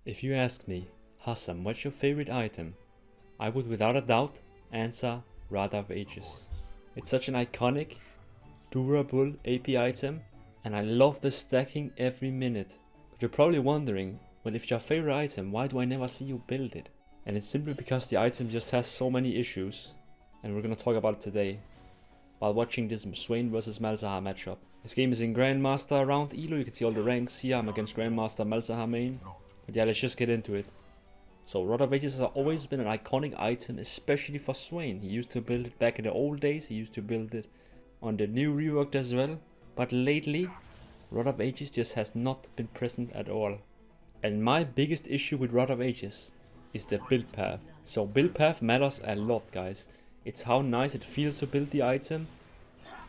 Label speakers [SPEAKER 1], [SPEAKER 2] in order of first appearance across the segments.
[SPEAKER 1] If you ask me, Husum, what's your favorite item? I would without a doubt answer Rod of Ages. It's such an iconic, durable AP item, and I love the stacking every minute. But you're probably wondering, well, if it's your favorite item, why do I never see you build it? And it's simply because the item just has so many issues, and we're gonna talk about it today while watching this Swain vs Malzahar matchup. This game is in Grandmaster around Elo. You can see all the ranks here. I'm against Grandmaster Malzahar main. But yeah, let's just get into it. So Rod of Ages has always been an iconic item, especially for Swain. He used to build it back in the old days. He used to build it on the new reworked as well. But lately, Rod of Ages just has not been present at all. And my biggest issue with Rod of Ages is the build path. So build path matters a lot, guys. It's how nice it feels to build the item,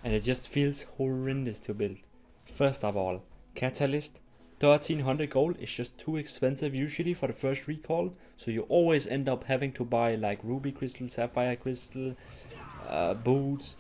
[SPEAKER 1] and it just feels horrendous to build. First of all, Catalyst, 1300 gold is just too expensive usually for the first recall, so you always end up having to buy like Ruby Crystal, Sapphire Crystal, Boots,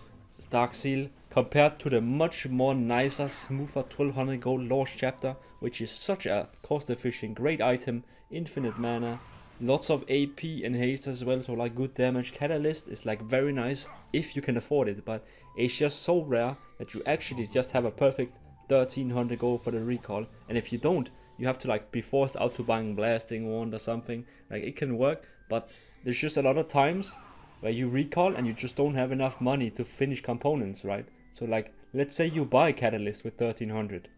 [SPEAKER 1] Dark Seal, compared to the much more nicer, smoother 1200 gold Lost Chapter, which is such a cost efficient, great item, infinite mana, lots of AP and haste as well, so like good damage. Catalyst is like very nice if you can afford it, but it's just so rare that you actually just have a perfect 1300 gold for the recall, and if you don't, you have to like be forced out to buying Blasting Wand or something. Like it can work, but there's just a lot of times where you recall and you just don't have enough money to finish components, right? So like, let's say you buy Catalyst with 1300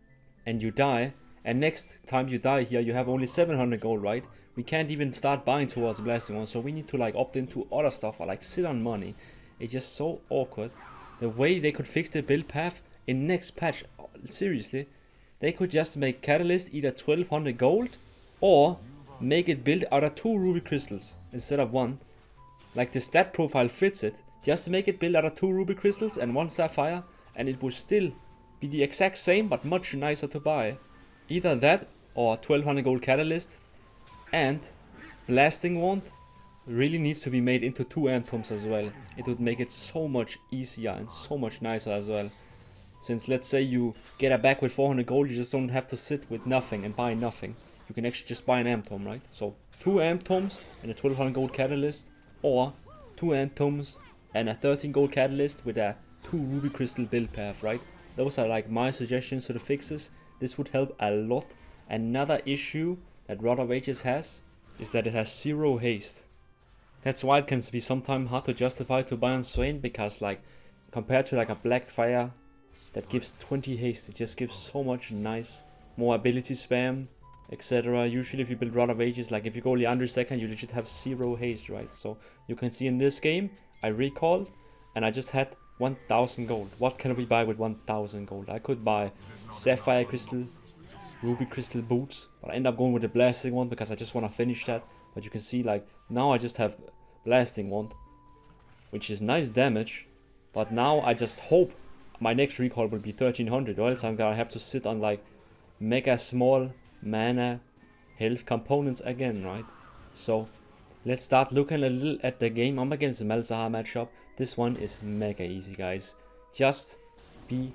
[SPEAKER 1] and you die, and next time you die here you have only 700 gold, right? We can't even start buying towards Blasting One, so we need to like opt into other stuff or like sit on money. It's just so awkward. The way they could fix the build path in next patch, seriously, they could just make Catalyst either 1200 gold or make it build out of 2 Ruby Crystals instead of 1. Like the stat profile fits it. Just make it build out of 2 Ruby Crystals and 1 Sapphire, and it would still be the exact same but much nicer to buy. Either that or 1200 gold Catalyst, and Blasting Wand really needs to be made into 2 Amptoms as well. It would make it so much easier and so much nicer as well. Since let's say you get a back with 400 gold, you just don't have to sit with nothing and buy nothing. You can actually just buy an Amptom, right? So 2 Amptoms and a 1200 gold Catalyst, or 2 Amptoms and a 13 gold Catalyst with a 2 Ruby Crystal build path, right? Those are like my suggestions to the fixes. This would help a lot. Another issue that Rod of Ages has is that it has 0 haste. That's why it can be sometimes hard to justify to buy on Swain, because like compared to like a Black Fire that gives 20 haste, it just gives so much nice more ability spam, etc. Usually if you build Rod of Ages, like if you go Leandri second, you legit have 0 haste, right? So you can see in this game I recalled and I just had 1000 gold. What can we buy with 1000 gold? I could buy Sapphire Crystal, Ruby Crystal Boots, but I end up going with the Blasting Wand because I just want to finish that. But you can see like now I just have Blasting Wand, which is nice damage, but now I just hope my next recall will be 1300, or else I'm gonna have to sit on like mega small mana health components again, right? So let's start looking a little at the game. I'm against the Malzahar matchup. This one is mega easy, guys. Just be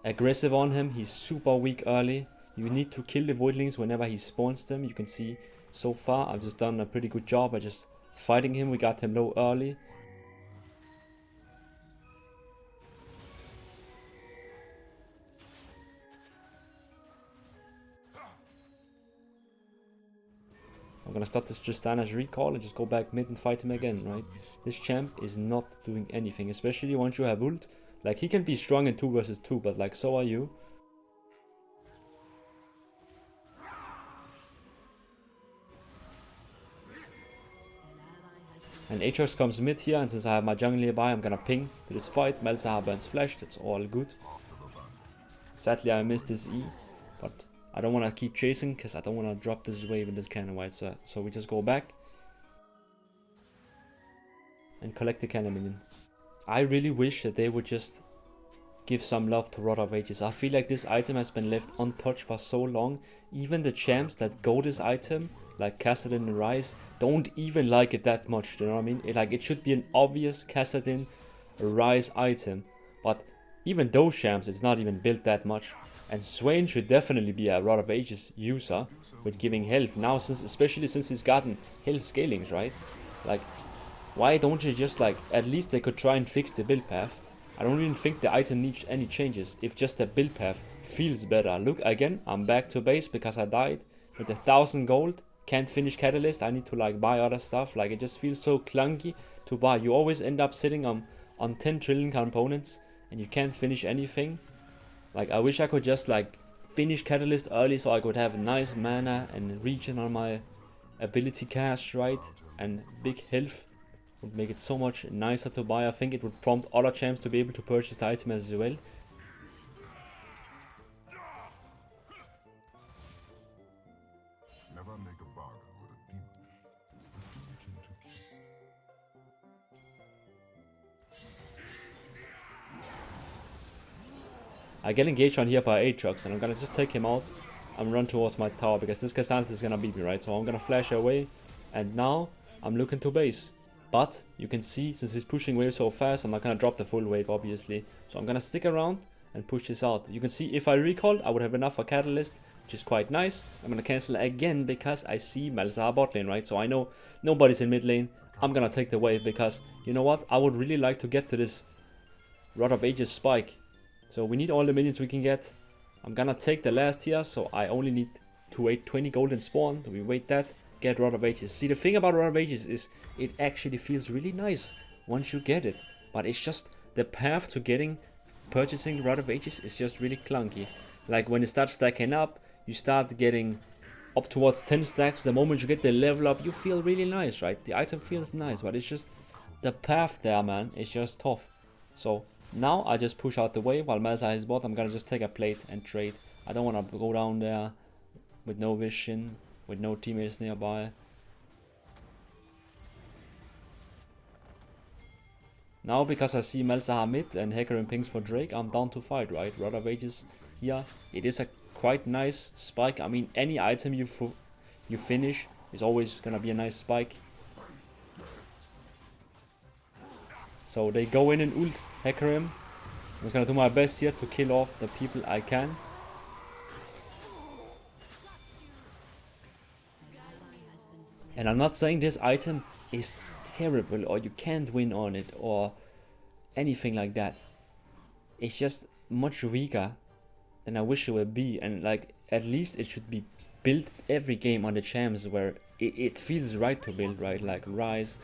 [SPEAKER 1] aggressive on him. He's super weak early. You need to kill the Voidlings whenever he spawns them. You can see so far I've just done a pretty good job by just fighting him. We got him low early. I'm gonna stop this Tristana's recall and just go back mid and fight him again, right? This champ is not doing anything, especially once you have ult. Like, he can be strong in 2 versus 2, but like, so are you. And Aatrox comes mid here, and since I have my jungle nearby, I'm gonna ping to this fight. Malzahar burns flash, that's all good. Sadly, I missed this E, but I don't want to keep chasing because I don't want to drop this wave in this cannon white. So we just go back and collect the cannon minion. I really wish that they would just give some love to Rod of Ages. I feel like this item has been left untouched for so long. Even the champs that go this item, like Kassadin and Rise, don't even like it that much. Do you know what I mean? It should be an obvious Kassadin Rise item, but even those champs, it's not even built that much. And Swain should definitely be a Rod of Ages user with giving health. Now, especially since he's gotten health scalings, right? Like, why don't you just, like, at least they could try and fix the build path. I don't even think the item needs any changes, if just the build path feels better. Look, again, I'm back to base because I died with 1,000 gold. Can't finish Catalyst, I need to, like, buy other stuff. Like, it just feels so clunky to buy. You always end up sitting on 10 trillion components and you can't finish anything. Like, I wish I could just, like, finish Catalyst early so I could have nice mana and regen on my ability cast, right? And big health would make it so much nicer to buy. I think it would prompt other champs to be able to purchase the item as well.
[SPEAKER 2] Never make a bargain with a demon.
[SPEAKER 1] I get engaged on here by Aatrox, and I'm gonna just take him out and run towards my tower because this Cassandra is gonna beat me, right? So I'm gonna flash away, and now I'm looking to base. But you can see, since he's pushing wave so fast, I'm not gonna drop the full wave, obviously. So I'm gonna stick around and push this out. You can see if I recalled, I would have enough for Catalyst, which is quite nice. I'm gonna cancel again because I see Malzahar bot lane, right? So I know nobody's in mid lane. I'm gonna take the wave because, you know what? I would really like to get to this Rod of Ages spike. So we need all the minions we can get. I'm gonna take the last here, so I only need to wait 20 golden spawn. We wait that, get Rod of Ages. See, the thing about Rod of Ages is it actually feels really nice once you get it. But it's just the path to purchasing Rod of Ages is just really clunky. Like when it starts stacking up, you start getting up towards 10 stacks. The moment you get the level up, you feel really nice, right? The item feels nice, but it's just the path there, man. It's just tough. So now I just push out the wave while Malzahar is bot. I'm gonna just take a plate and trade. I don't want to go down there with no vision, with no teammates nearby. Now because I see Malzahar mid and Hecarim pings for Drake, I'm down to fight, right? Rod of Ages here. It is a quite nice spike. I mean, any item you finish is always gonna be a nice spike. So they go in and ult Hecarim. I'm just gonna do my best here to kill off the people I can. And I'm not saying this item is terrible or you can't win on it or anything like that. It's just much weaker than I wish it would be, and like at least it should be built every game on the champs where it feels right to build, right? Like Rise,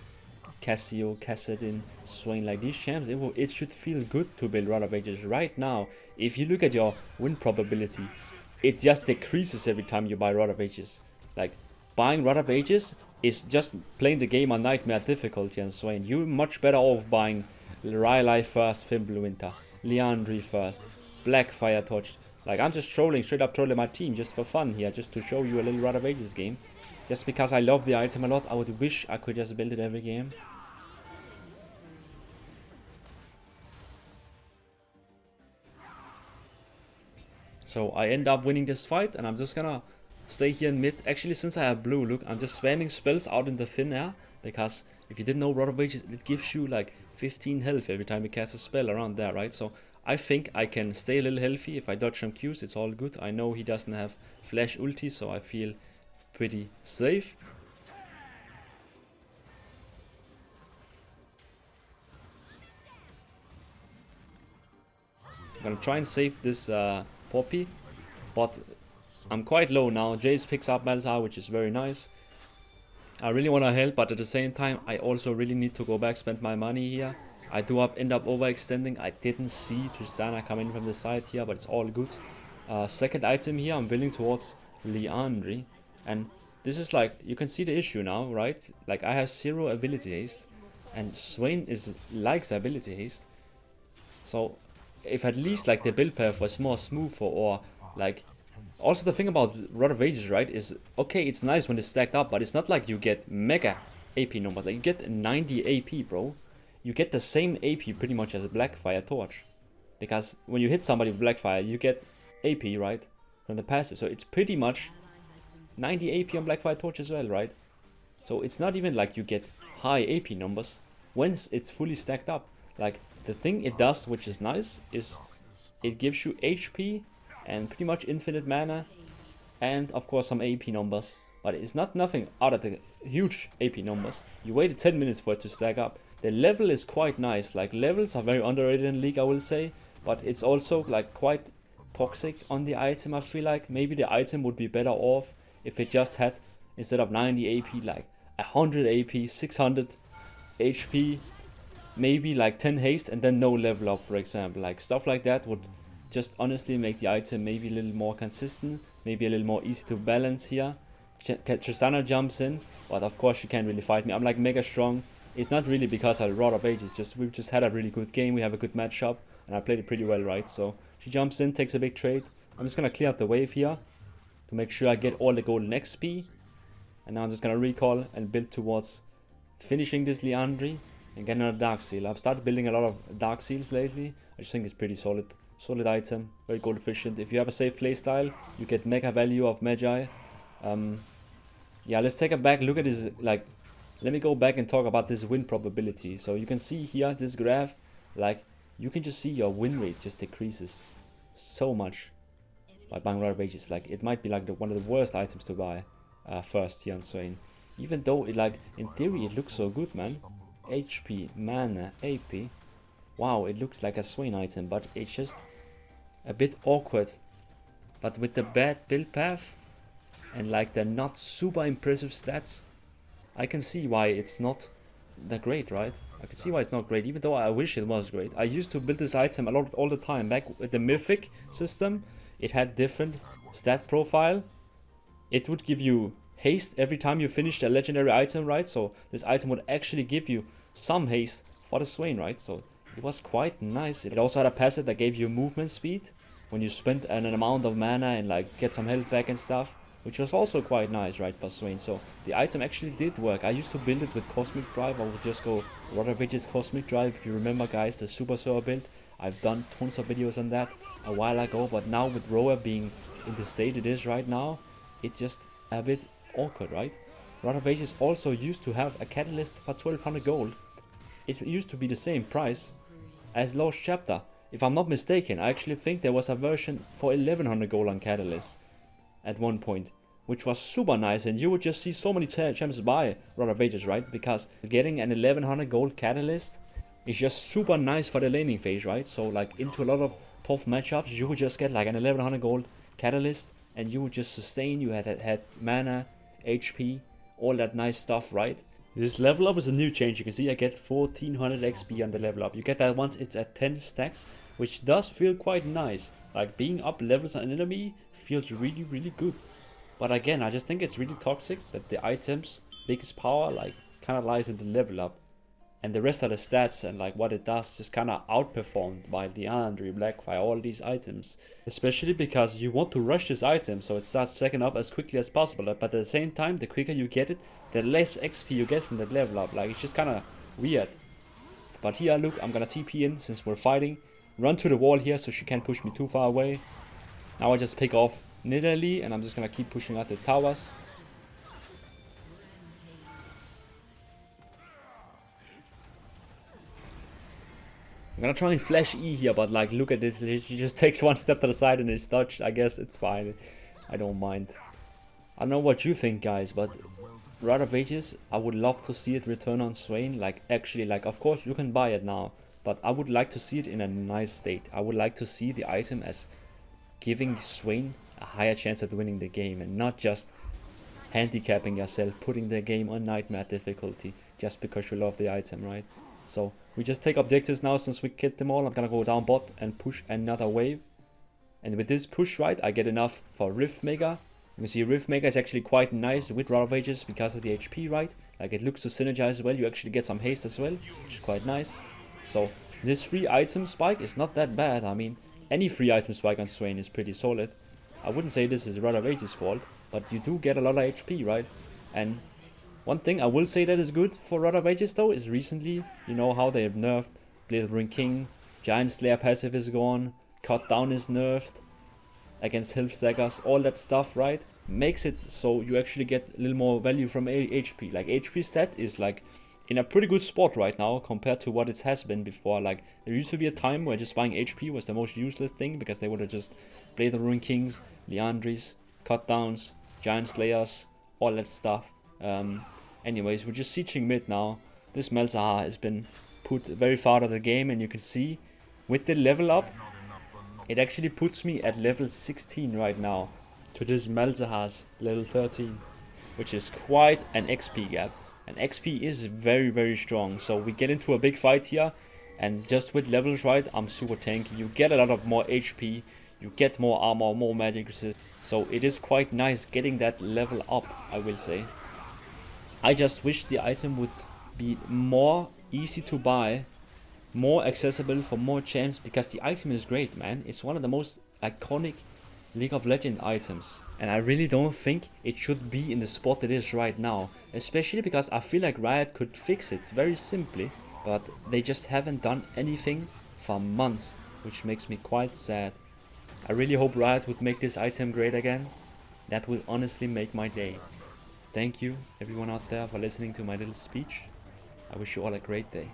[SPEAKER 1] Cassio, Kassadin, Swain, like these champs, it should feel good to build Rod of Ages. Right now, if you look at your win probability, it just decreases every time you buy Rod of Ages. Like, buying Rod of Ages is just playing the game on Nightmare difficulty and Swain. You're much better off buying Rylai first, Fimbulwinter, Liandry first, Black Fire Torch. Like, I'm just straight up trolling my team just for fun here, just to show you a little Rod of Ages game. Just because I love the item a lot, I would wish I could just build it every game. So I end up winning this fight, and I'm just gonna stay here in mid. Actually, since I have blue, look, I'm just spamming spells out in the thin air, because if you didn't know, Rod of Ages, it gives you like 15 health every time you cast a spell around there, right? So I think I can stay a little healthy. If I dodge some Qs, it's all good. I know he doesn't have flash ulti, so I feel pretty safe. I'm gonna try and save this Poppy, but I'm quite low now. Jace picks up Malzahar, which is very nice. I really want to help, but at the same time, I also really need to go back, spend my money here. I do end up overextending. I didn't see Tristana come in from the side here, but it's all good. Second item here, I'm building towards Liandry. And this is like, you can see the issue now, right? Like, I have 0 ability haste, and Swain likes ability haste. So if at least like the build path was more smooth, or like, also the thing about Rod of Ages, right, is okay, it's nice when it's stacked up, but it's not like you get mega AP numbers. Like, you get 90 AP, bro. You get the same AP pretty much as a Blackfire Torch, because when you hit somebody with Blackfire, you get AP, right, from the passive. So it's pretty much 90 AP on Blackfire Torch as well, right? So it's not even like you get high AP numbers once it's fully stacked up. Like, the thing it does, which is nice, is it gives you HP and pretty much infinite mana, and of course some AP numbers. But it's not nothing out of the huge AP numbers. You waited 10 minutes for it to stack up. The level is quite nice. Like, levels are very underrated in League, I will say. But it's also like quite toxic on the item, I feel like. Maybe the item would be better off if it just had, instead of 90 AP, like 100 AP, 600 HP, maybe like 10 haste and then no level up, for example. Like, stuff like that would just honestly make the item maybe a little more consistent, maybe a little more easy to balance here. Tristana jumps in, but of course she can't really fight me. I'm like mega strong. It's not really because I Rod of Ages, just we've just had a really good game, we have a good matchup, and I played it pretty well, right? So she jumps in, takes a big trade. I'm just gonna clear out the wave here to make sure I get all the golden XP. And now I'm just gonna recall and build towards finishing this Liandry and get another Dark Seal. I've started building a lot of Dark Seals lately. I just think it's pretty solid. Solid item, very gold efficient. If you have a safe playstyle, you get mega value of Magi. Yeah, let's take a back look at this. Like, let me go back and talk about this win probability. So you can see here, this graph, like, you can just see your win rate just decreases so much by buying Riot of Ages. Like, it might be like one of the worst items to buy first here on Swain. Even though it, like, in theory it looks so good, man. HP, mana, AP. Wow, it looks like a Swain item, but it's just a bit awkward. But with the bad build path and like the not super impressive stats, I can see why it's not that great, right? I can see why it's not great, even though I wish it was great. I used to build this item a lot all the time. Back with the Mythic system, it had different stat profile. It would give you haste every time you finished a legendary item, right? So this item would actually give you some haste for the Swain, right? So it was quite nice. It also had a passive that gave you movement speed when you spent an amount of mana and like get some health back and stuff, which was also quite nice, right, for Swain. So the item actually did work. I used to build it with Cosmic Drive. I would just go Rod of Ages Cosmic Drive. If you remember, guys, the Super Server build, I've done tons of videos on that a while ago. But now with Roa being in the state it is right now, it's just a bit awkward, right? Rod of Ages also used to have a catalyst for 1200 gold. It used to be the same price as Lost Chapter. If I'm not mistaken, I actually think there was a version for 1100 gold on Catalyst at one point, which was super nice, and you would just see so many champs buy Rod of Ages, right? Because getting an 1100 gold Catalyst is just super nice for the laning phase, right? So like into a lot of tough matchups, you would just get like an 1100 gold Catalyst, and you would just sustain. You had mana, HP, all that nice stuff, right? This level up is a new change. You can see I get 1400 XP on the level up. You get that once it's at 10 stacks, which does feel quite nice. Like, being up levels on an enemy feels really, really good. But again, I just think it's really toxic that the items' biggest power like kind of lies in the level up. And the rest of the stats and like what it does just kind of outperformed by Liandry, Blackfire, all these items. Especially because you want to rush this item so it starts stacking up as quickly as possible. But at the same time, the quicker you get it, the less XP you get from that level up. Like, it's just kind of weird. But here, look, I'm gonna TP in since we're fighting. Run to the wall here so she can't push me too far away. Now I just pick off Nidalee and I'm just gonna keep pushing out the towers. I'm gonna try and flash E here, but like, look at this, she just takes one step to the side and it's dodged. I guess it's fine, I don't mind. I don't know what you think, guys, but Riot of Ages, I would love to see it return on Swain. Like, actually, like, of course you can buy it now, but I would like to see it in a nice state. I would like to see the item as giving Swain a higher chance at winning the game, and not just handicapping yourself, putting the game on nightmare difficulty just because you love the item, right? So we just take objectives now since we killed them all. I'm gonna go down bot and push another wave. And with this push, right, I get enough for Rift Mega. You can see Rift Mega is actually quite nice with Riot of Ages because of the HP, right? Like, it looks to synergize as well. You actually get some haste as well, which is quite nice. So this free item spike is not that bad. I mean, any free item spike on Swain is pretty solid. I wouldn't say this is Riot of Ages' fault, but you do get a lot of HP, right? And one thing I will say that is good for Riot of Ages though is recently, you know how they have nerfed Blade King, Giant Slayer passive is gone, Cut Down is nerfed against health stackers, all that stuff, right? Makes it so you actually get a little more value from HP. Like, HP stat is like in a pretty good spot right now compared to what it has been before. Like, there used to be a time where just buying HP was the most useless thing because they would have just played the Ruin Kings, Liandris, Cut Downs, Giant Slayers, all that stuff. Anyways, we're just sieging mid now. This Malzahar has been put very far out of the game, and you can see with the level up, it actually puts me at level 16 right now to this Malzahar's level 13, which is quite an XP gap. And XP is very, very strong. So we get into a big fight here, and just with levels right, I'm super tanky. You get a lot of more HP, you get more armor, more magic resist. So it is quite nice getting that level up, I will say. I just wish the item would be more easy to buy, more accessible for more champs, because the item is great, man. It's one of the most iconic League of Legends items, and I really don't think it should be in the spot it is right now, especially because I feel like Riot could fix it very simply, but they just haven't done anything for months, which makes me quite sad. I really hope Riot would make this item great again. That would honestly make my day. Thank you everyone out there for listening to my little speech. I wish you all a great day.